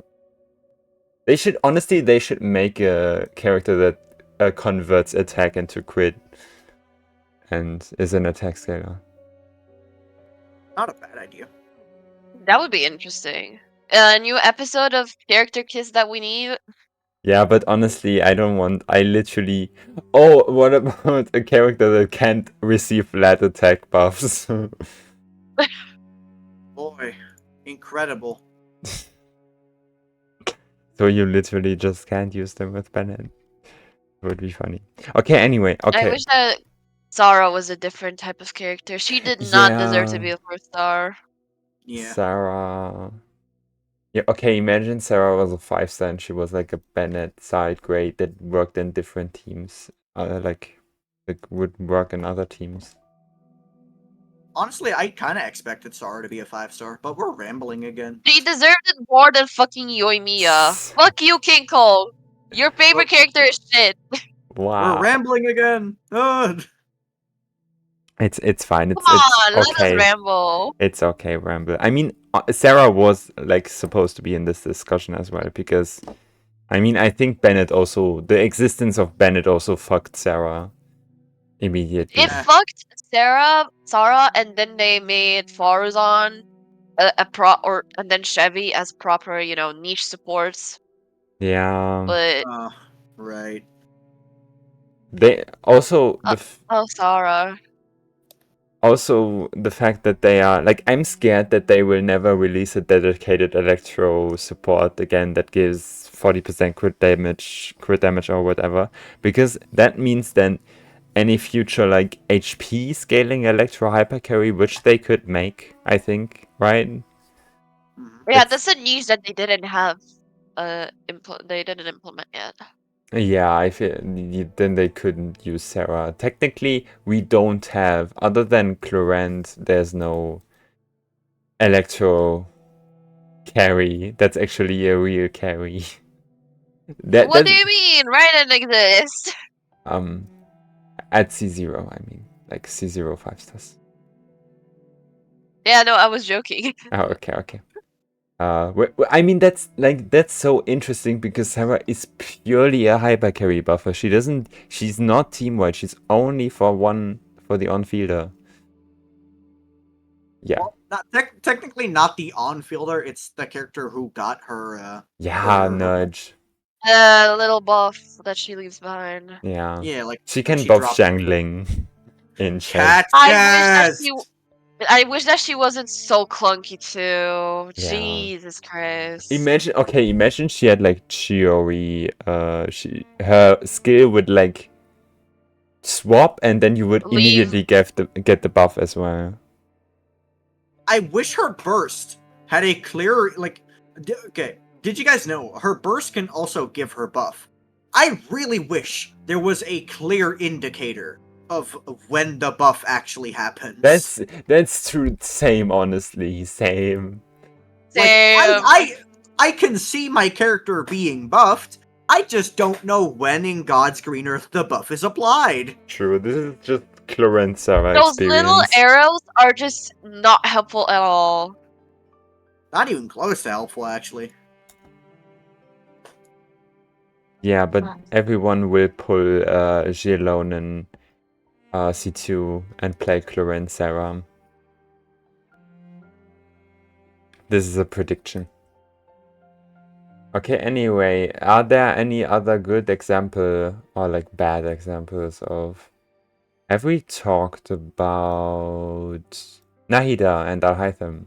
A: They should make a character that converts attack into crit, and is an attack scaler.
B: Not a bad idea.
C: That would be interesting. A new episode of Character Kiss that we need.
A: Yeah, but honestly, I don't want. I literally. Oh, what about a character that can't receive flat attack buffs?
B: Boy, incredible.
A: So you literally just can't use them with Bennett. It would be funny. Okay, anyway, okay.
C: I wish that Sarah was a different type of character. She did not deserve to
A: Yeah.
C: be a 4-star.
B: Yeah.
A: Sarah. Yeah, okay, imagine Sarah was a 5-star and she was like a Bennett side grade that worked in different teams. Like would work in other teams.
B: Honestly, I kind of expected Sarah to be a 5-star, but we're rambling again.
C: She deserved it more than fucking Yoimiya. Fuck you, King Kong. Your favorite character is shit.
A: Wow.
B: We're rambling again. Ugh.
A: It's fine.
C: Come on,
A: It's
C: let
A: okay.
C: us ramble.
A: It's okay, ramble. I mean, Sarah was like supposed to be in this discussion as well because, I mean, I think the existence of Bennett also fucked Sarah immediately.
C: It fucked Sarah, and then they made Farzan and then Chevy as proper, niche supports.
A: Yeah.
C: But
B: Right.
A: They also
C: Sarah.
A: Also, the fact that they are like, I'm scared that they will never release a dedicated Electro support again that gives 40% crit damage or whatever, because that means then any future like HP scaling Electro hypercarry, which they could make, I think, right?
C: Yeah, that's a niche that they didn't have. They didn't implement yet.
A: Yeah, I feel then they couldn't use Sarah. Technically, we don't have, other than Clorant, there's no Electro carry. That's actually a real carry.
C: What do you mean? Raiden exists.
A: At C0, I mean, like C0 5-stars.
C: Yeah, no, I was joking.
A: Oh, okay. I mean, that's so interesting because Sarah is purely a hyper carry buffer. She's not team wide. She's only for the on-fielder. Yeah.
B: Well, technically not the on-fielder. It's the character who got her.
A: Nudge.
C: The little buff that she leaves behind.
A: Yeah.
B: Yeah, like
A: she can buff Jangling in chat.
C: I wish that she wasn't so clunky too.
A: Yeah.
C: Jesus Christ.
A: Imagine she had like Chiori. Her skill would like swap, and then you would immediately get the buff as well.
B: I wish her burst had a clear okay. Did you guys know her burst can also give her buff? I really wish there was a clear indicator of when the buff actually happens.
A: That's true. Same, honestly. Same.
B: Like, I can see my character being buffed. I just don't know when in God's green earth the buff is applied.
A: True. This is just Clorant Sarah
C: Those
A: experience.
C: little arrows are just not helpful at all.
B: Not even close to helpful, actually.
A: Yeah, but everyone will pull Gilonen C2 and play Chlorine Serum. This is a prediction. Okay, anyway, are there any other good example or like bad examples of... Have we talked about Nahida and Alhaitham?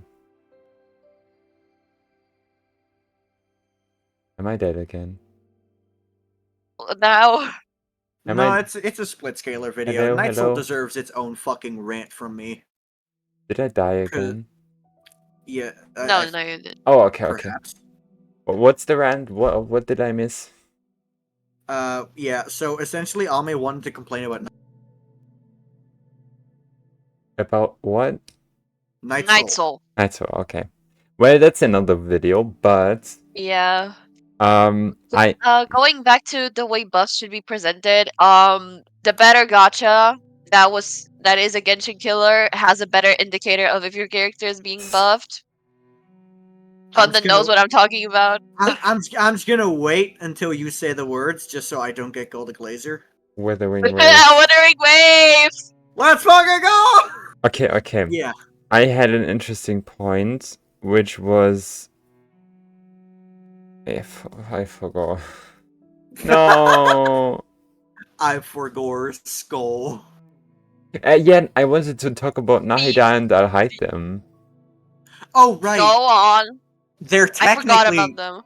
A: Am I dead again?
C: Now,
A: Am
B: No,
A: I...
B: it's a split scalar video.
A: Hello,
B: Nightsoul
A: hello?
B: deserves its own fucking rant from me.
A: Did I die
B: 'Cause-
A: again?
B: Yeah,
C: no, you didn't.
A: Oh, okay, okay.
B: perhaps.
A: What's the rant? What did I miss?
B: Yeah. So essentially, Ame wanted to complain about
A: About what?
B: Nightsoul.
C: Nightsoul.
A: Ayato, okay. Well, that's another video, but
C: Yeah.
A: I
C: Going back to the way buffs should be presented, the better gacha that is a Genshin killer has a better indicator of if your character is being buffed. Thundah knows what I'm talking about.
B: I'm just gonna wait until you say the words, just so I don't get Golden Glazer.
A: Wuthering Waves.
C: Wuthering Waves!
B: Let's fucking go!
A: Okay, okay.
B: Yeah.
A: I had an interesting point, which was... I forgot. No!
B: I forgot Skull.
A: Yeah, I wanted to talk about Nahida and Alhaitham.
B: Oh right.
C: Go on.
B: They're
C: I forgot
B: technically
C: about them.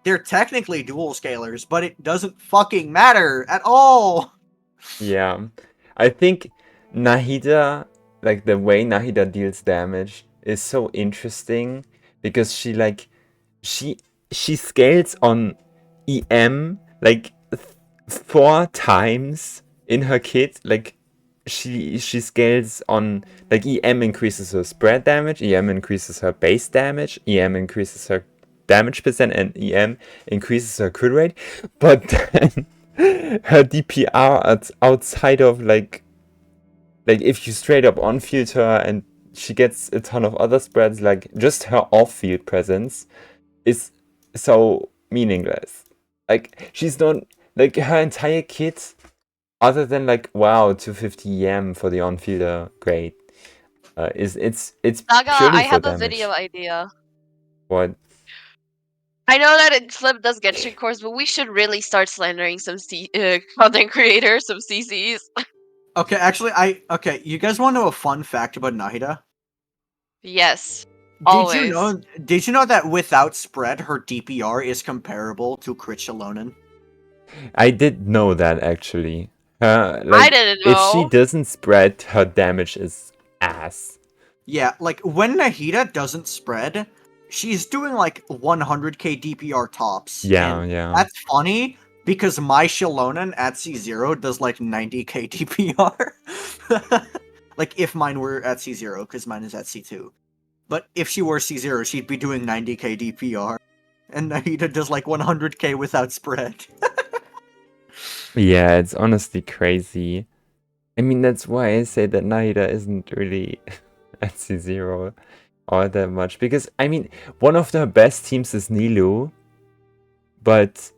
B: they're technically dual scalars, but it doesn't fucking matter at all.
A: Yeah. I think Nahida, like the way Nahida deals damage is so interesting because she scales on EM like 4 times in her kit. Like she scales on like EM increases her spread damage, EM increases her base damage, EM increases her damage percent, and EM increases her crit rate. But then her DPR outside of like if you straight up on field her and she gets a ton of other spreads, like just her off field presence is so meaningless. Like she's not like her entire kit, other than like wow 250 EM for the on fielder, great. It's
C: Saga,
A: purely
C: I
A: for
C: have a
A: damage.
C: video idea.
A: What?
C: I know that Flip does Genshin course, but we should really start slandering some content creators, some CCs.
B: Okay, actually, okay. You guys want to know a fun fact about Nahida?
C: Yes.
B: Did
C: Always.
B: you know that without spread, her DPR is comparable to Crit Shalonen?
A: I did know that actually.
C: I didn't know.
A: If she doesn't spread, her damage is ass.
B: Yeah, like when Nahida doesn't spread, she's doing like 100k DPR tops.
A: Yeah,
B: and
A: yeah.
B: That's funny because my Shalonen at C0 does like 90k DPR. Like if mine were at C0, because mine is at C2. But if she were C0, she'd be doing 90k DPR. And Nahida does like 100k without spread.
A: Yeah, it's honestly crazy. I mean, that's why I say that Nahida isn't really at C0 all that much. Because, I mean, one of the best teams is Nilu. But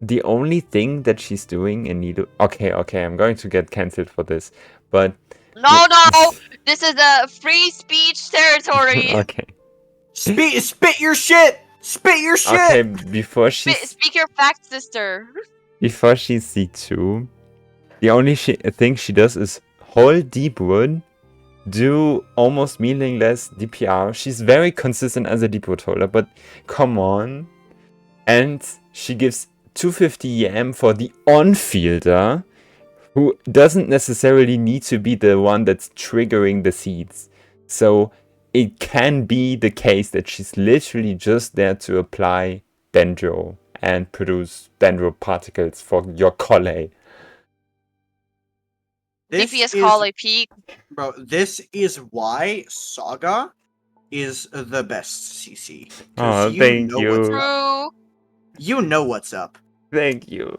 A: the only thing that she's doing in Nilu... Okay, I'm going to get cancelled for this. But...
C: No! This is a free speech territory!
A: Okay.
B: Spit your shit! Spit your shit!
A: Okay, before she...
C: Speak your facts, sister.
A: Before she's C2, the only thing she does is hold deep wood, do almost meaningless DPR. She's very consistent as a deep wood holder, but come on. And she gives 250 EM for the on-fielder, who doesn't necessarily need to be the one that's triggering the seeds. So it can be the case that she's literally just there to apply Dendro and produce Dendro particles for your Collei.
C: DPS Collei peak.
B: Bro, this is why Saga is the best CC.
A: Oh, thank you.
C: True.
B: You know what's up.
A: Thank you.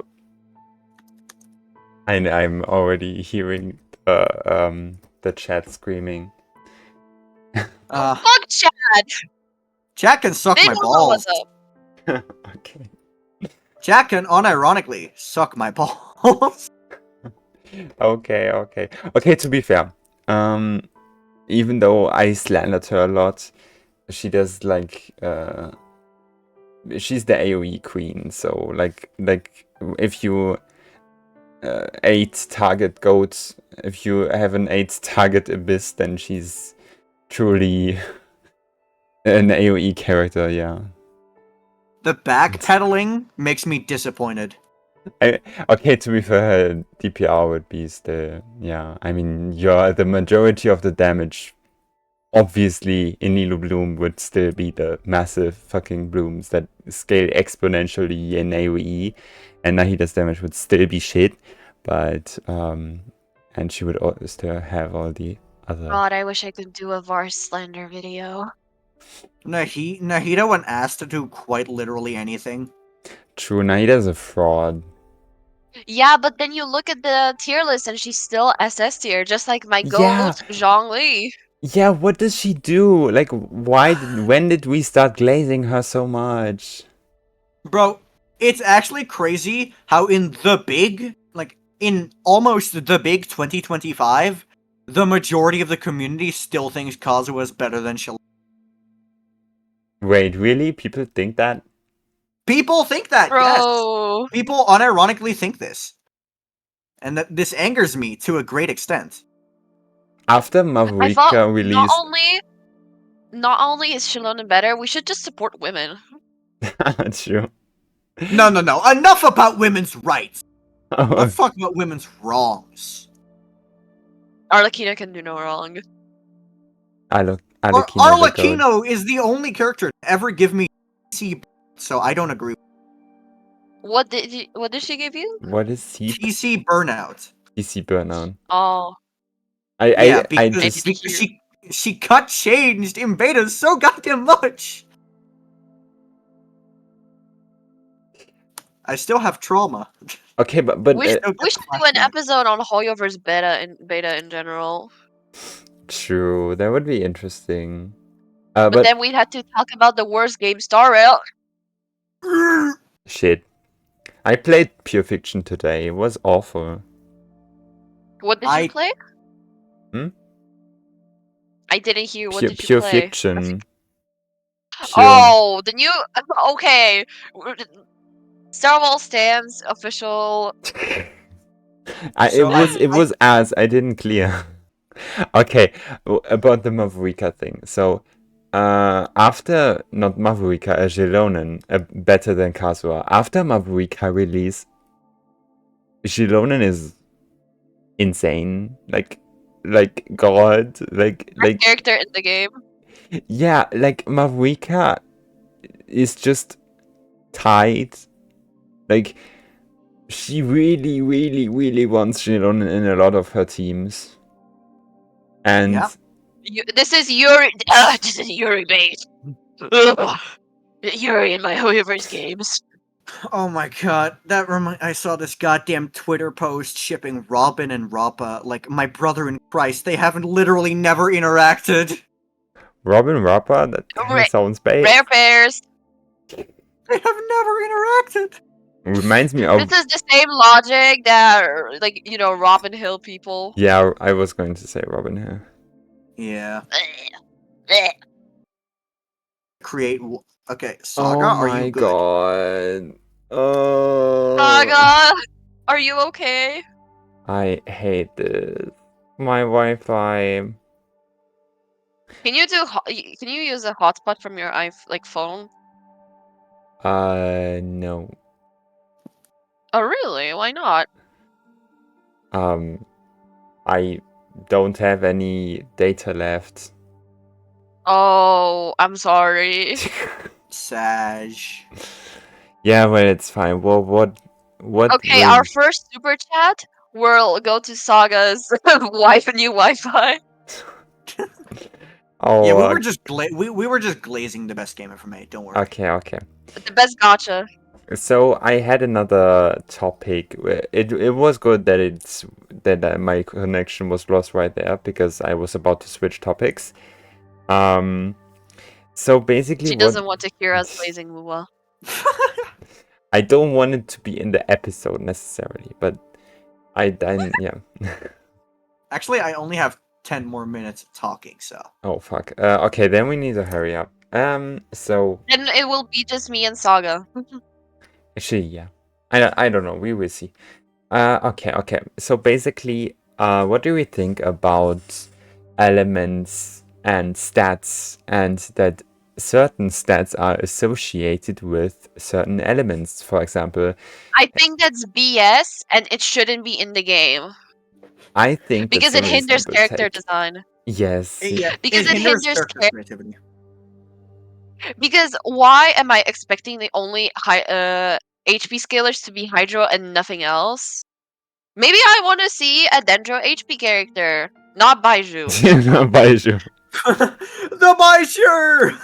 A: And I'm already hearing the chat screaming.
C: Fuck Chad!
B: Chad can suck
C: They
B: my
C: don't know
B: balls.
C: what's up.
A: Okay.
B: Chad can unironically suck my balls.
A: Okay, to be fair, even though I slandered her a lot, she does like she's the AoE queen, so like if you 8 target goats, if you have an 8 target abyss, then she's truly an AoE character, yeah.
B: The backpedaling makes me disappointed.
A: Okay, to be fair, DPR would be still, yeah. I mean, the majority of the damage, obviously, in Nilo Bloom would still be the massive fucking blooms that scale exponentially in AoE, and Nahida's damage would still be shit, but, and she would still have all the other...
C: God, I wish I could do a Vars slander video.
B: Nahida, when asked to do quite literally anything.
A: True, Nahida's a fraud.
C: Yeah, but then you look at the tier list and she's still SS tier, just like my
A: Yeah.
C: goat, Zhongli.
A: Yeah, what does she do? Like, when did we start glazing her so much?
B: Bro, it's actually crazy how in almost the big 2025, the majority of the community still thinks Kazuha is better than Shalom.
A: Wait, really? People think that?
B: People think that,
C: Bro.
B: yes. People unironically think this. And this angers me to a great extent.
A: After
C: I
A: Mavrika
C: thought
A: released...
C: not only is Shalom better, we should just support women.
A: True.
B: No. Enough about women's rights.
A: Oh,
B: Let's talk about women's wrongs.
C: Arlecchino can do no wrong.
B: Arlecchino is the only character to ever give me TC, so I don't agree.
C: What did she give you?
A: what is he?
B: TC burnout.
A: TC burnout.
C: Oh.
B: Because she cut changed in beta so goddamn much. I still have trauma.
A: Okay, but
C: we should do an episode on Hoyover's beta in general.
A: True, that would be interesting.
C: But then we'd have to talk about the worst game, Star Rail.
A: Shit. I played Pure Fiction today. It was awful.
C: What did you play? I didn't hear. What did you
A: Pure
C: play?
A: Fiction.
C: Oh, the new... Okay. Sucrose Stans official...
A: It was as I didn't clear. Okay, about the Mavrika thing. So, after, not Mavrika, Jilonen, better than Kazuha. After Mavrika release, Jilonen is insane. Like God. Like
C: character in the game.
A: Yeah, like Mavrika is just tied. Like, she really, really, really wants Jilonen in a lot of her teams. And
C: this is Yuri. This is Yuri bait. Yuri in my Hoyover's games.
B: Oh my god, I saw this goddamn Twitter post shipping Robin and Rappa, like my brother in Christ. They haven't literally never interacted.
A: Robin Rappa? That sounds bad.
C: Rare pairs.
B: They have never interacted.
A: Reminds me of...
C: This is the same logic that, like, you know, Robin Hill people.
A: Yeah, I was going to say Robin Hill.
B: Yeah. Create... Okay, Saga, are you good?
A: Oh my god.
C: Saga, are you okay?
A: I hate this. My Wi-Fi.
C: Can you use a hotspot from your phone?
A: No.
C: Oh really? Why not?
A: I don't have any data left.
C: Oh, I'm sorry.
B: Sag.
A: Yeah, well, it's fine. Well, what?
C: Okay, our first super chat will go to Saga's new Wi-Fi.
A: Oh,
B: yeah, we were just glazing the best game ever made. Don't worry.
A: Okay.
C: The best gacha.
A: So I had another topic. It was good that my connection was lost right there because I was about to switch topics. So basically,
C: she doesn't want to hear us blazing Wuwa.
A: I don't want it to be in the episode necessarily, but Yeah.
B: Actually, I only have 10 more minutes of talking, so.
A: Oh fuck. Okay, then we need to hurry up. So
C: And it will be just me and Saga.
A: actually, yeah. I don't know. We will see. Okay. So basically, what do we think about elements and stats, and that certain stats are associated with certain elements? For example,
C: I think that's BS, and it shouldn't be in the game
A: I think that's
C: because
A: a
C: it hinders
A: reasonable
C: character
A: take.
C: design.
A: Yes.
B: Yeah,
C: Because
B: it
C: it
B: hinders
C: hinders
B: character creativity.
C: Because why am I expecting the only HP scalers to be Hydro and nothing else? Maybe I want to see a Dendro HP character, not Baiju.
A: Baiju.
B: The Baisher!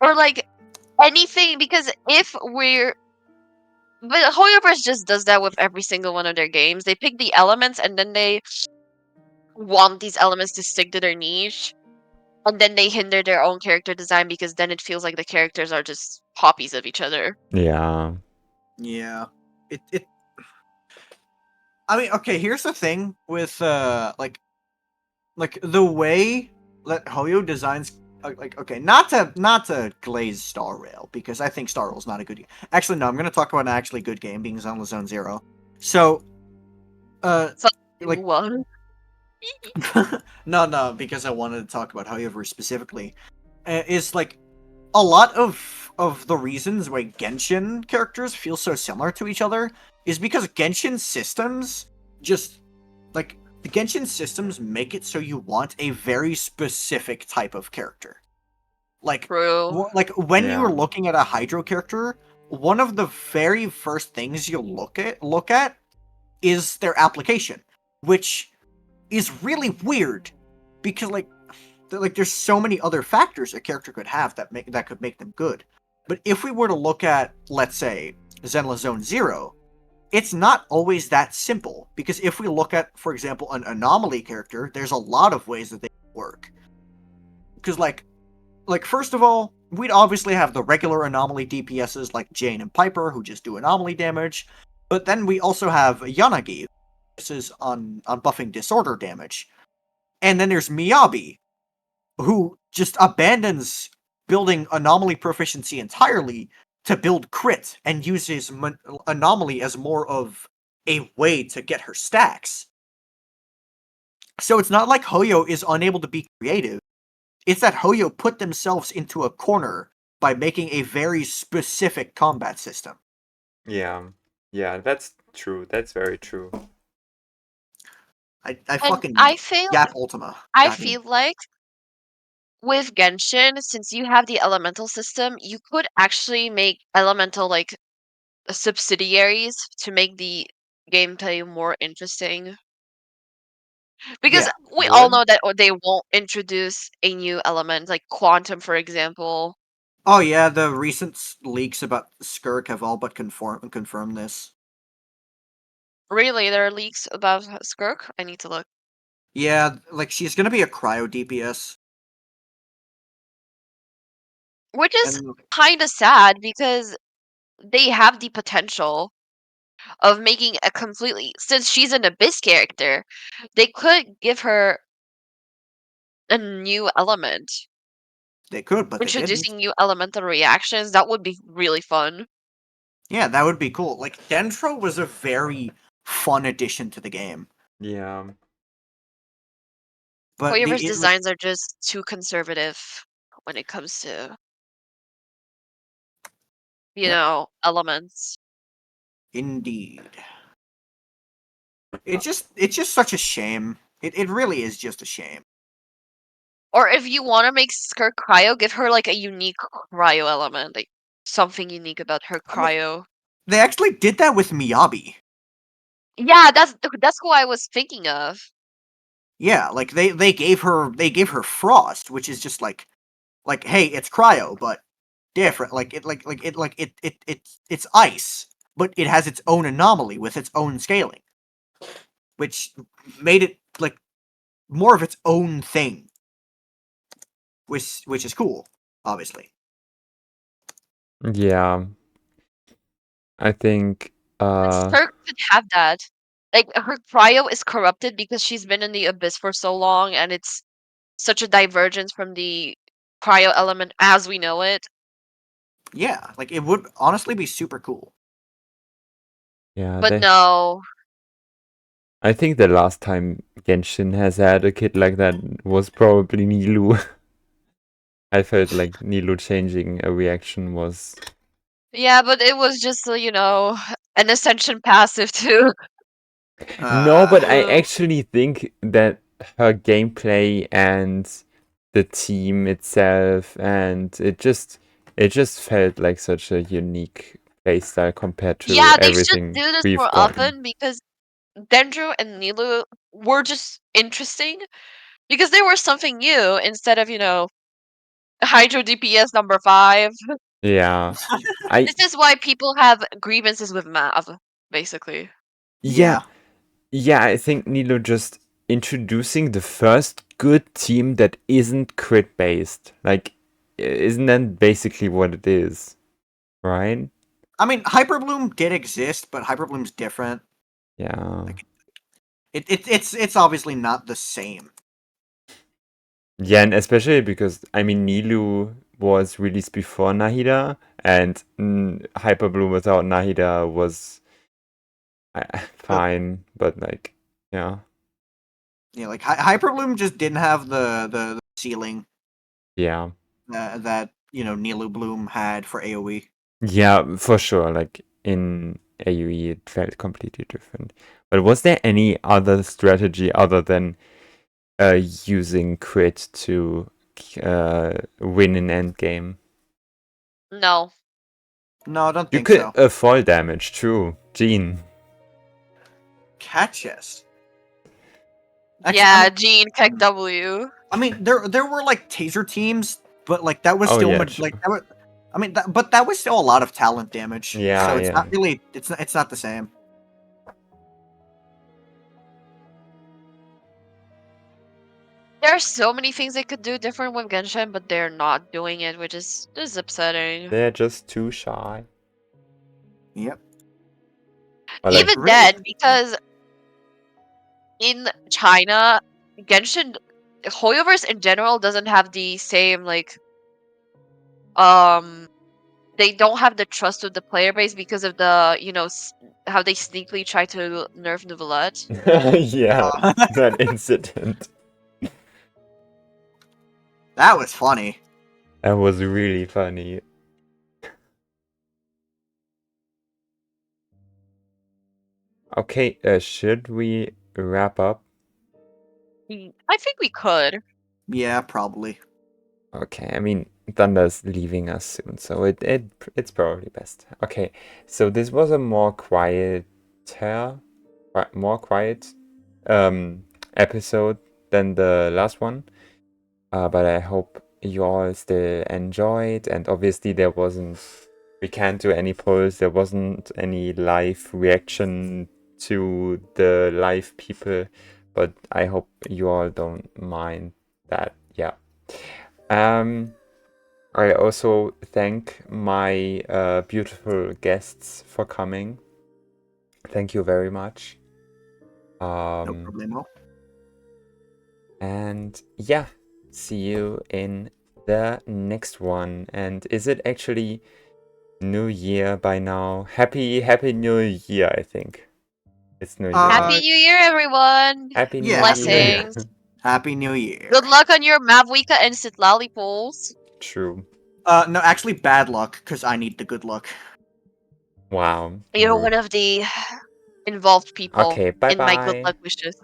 C: Or like anything, because if we're. But Hoyoverse just does that with every single one of their games. They pick the elements and then they want these elements to stick to their niche. And then they hinder their own character design because then it feels like the characters are just copies of each other.
A: Yeah.
B: Yeah. It I mean, okay, here's the thing with like the way that Hoyo designs okay, not to glaze Star Rail, because I think Star Rail's not a good game. Actually, no, I'm gonna talk about an actually good game, being Xenoblade Zone Zero. So
C: So,
B: like
C: what?
B: no, because I wanted to talk about Hoyoverse specifically. Is like a lot of the reasons why Genshin characters feel so similar to each other is because Genshin systems just like the Genshin systems make it so you want a very specific type of character. Like
C: True.
B: like when
A: Yeah.
B: you're looking at a Hydro character, one of the very first things you look at is their application, which is really weird because there's so many other factors a character could have that could make them good. But if we were to look at, let's say, Zenless Zone Zero, it's not always that simple, because if we look at, for example, an anomaly character, there's a lot of ways that they work. Because like first of all, we'd obviously have the regular anomaly DPSs like Jane and Piper who just do anomaly damage, but then we also have Yanagi, this is on buffing disorder damage, and then there's Miyabi, who just abandons building anomaly proficiency entirely to build crit and uses anomaly as more of a way to get her stacks. So it's not like Hoyo is unable to be creative. It's that Hoyo put themselves into a corner by making a very specific combat system.
A: Yeah. Yeah, that's true. That's very true.
B: I
C: And
B: fucking
C: I feel
B: Yap Ultima.
C: I
B: God.
C: feel like with Genshin, since you have the elemental system, you could actually make elemental like subsidiaries to make the gameplay more interesting. Because
B: Yeah.
C: we all
A: Would?
C: know that they won't introduce a new element like quantum, for example.
B: Oh yeah, the recent leaks about Skirk have all but confirmed this.
C: Really, there are leaks about Skirk? I need to look.
B: Yeah, like she's gonna be a cryo DPS.
C: Which is
B: And
C: kind of sad because they have the potential of making a completely, since she's an abyss character, they could give her a new element.
B: they could, but they didn't.
C: Introducing new elemental reactions, that would be really fun.
B: Yeah, that would be cool. Like Dendro was a very fun addition to the game.
A: Yeah.
B: But
C: However's designs are just too conservative when it comes to,
B: yeah,
C: elements.
B: indeed. It's just such a shame. It really is just a shame.
C: Or if you want to make Skirk cryo, give her like a unique cryo element, like something unique about her
B: I mean,
C: cryo.
B: they actually did that with Miyabi.
C: Yeah, that's who I was thinking of.
B: Yeah, like they gave her Frost, which is just like hey, it's cryo, but different. It's ice, but it has its own anomaly with its own scaling, which made it like more of its own thing, which is cool, obviously.
A: Yeah. I think
C: Cirque could have that. Like her cryo is corrupted because she's been in the abyss for so long, and it's such a divergence from the cryo element as we know it.
B: Yeah, like it would honestly be super cool.
A: Yeah,
C: But no,
A: I think the last time Genshin has had a kid like that was probably Nilu. I felt like Nilu changing a reaction was.
C: yeah, but it was just an ascension passive too.
A: No, but I
C: Ooh.
A: actually think that her gameplay and the team itself and it just felt like such a unique playstyle compared to
C: Yeah, they should
A: everything
C: do this
A: we've
C: more
A: gotten.
C: often because Dendro and Nilu were just interesting because they were something new instead of, Hydro DPS number 5.
A: Yeah. I
C: This is why people have grievances with Mav, basically.
A: yeah. Yeah, I think Nilo just introducing the first good team that isn't crit based. Like, isn't that basically what it is? Right?
B: I mean, Hyperbloom did exist, but Hyperbloom's different.
A: Yeah.
B: Like, it's obviously not the same.
A: Yeah, and especially because I mean Nilu was released before Nahida, and Hyperbloom without Nahida was fine, but like, yeah,
B: Yeah, like Hyperbloom just didn't have the ceiling
A: yeah,
B: that Nilu Bloom had for AoE.
A: yeah, for sure. Like in AoE, it felt completely different. But was there any other strategy other than using crit to win an endgame?
C: No.
B: No, I don't
A: You
B: think
A: could
B: so.
A: fall damage, true. Jean.
B: Cat chest. Actually,
C: Yeah, Jean, Keck W.
B: I mean, there were like taser teams, but like that was
A: Oh
B: still
A: yeah,
B: like
A: true.
B: that was. I mean, but that was still a lot of talent damage.
A: Yeah,
B: So it's
A: yeah.
B: not really. It's not the same.
C: There are so many things they could do different with Genshin, but they're not doing it, which is upsetting.
A: They're just too shy.
B: Yep.
A: Or like,
C: Even
B: Really?
C: then, because in China, Genshin Hoyoverse in general doesn't have the same um they don't have the trust of the player base because of the how they sneakily try to nerf Neuvillette.
A: yeah, that incident.
B: That was funny.
A: That was really funny. Okay, should we wrap up?
C: I think we could.
B: Yeah, probably.
A: Okay, I mean, Thunder's leaving us soon, so it's probably best. Okay, so this was a more quiet episode than the last one. But I hope you all still enjoyed, and obviously we can't do any polls, there wasn't any live reaction to the live people, but I hope you all don't mind that. Yeah. I also thank my beautiful guests for coming. Thank you very much.
B: No problemo.
A: And yeah, see you in the next one. And is it actually New Year by now? Happy New Year, I think. It's New Year.
C: Happy New Year, everyone!
A: Happy New
B: yeah,
C: Blessings.
A: Year.
B: Happy New Year.
C: Good luck on your Mavwika and Sitlali polls.
A: True.
B: No, actually, bad luck, because I need the good luck.
A: Wow.
C: You're
A: Rude.
C: one of the involved people
A: Okay,
C: in my good
A: bye-bye.
C: luck wishes.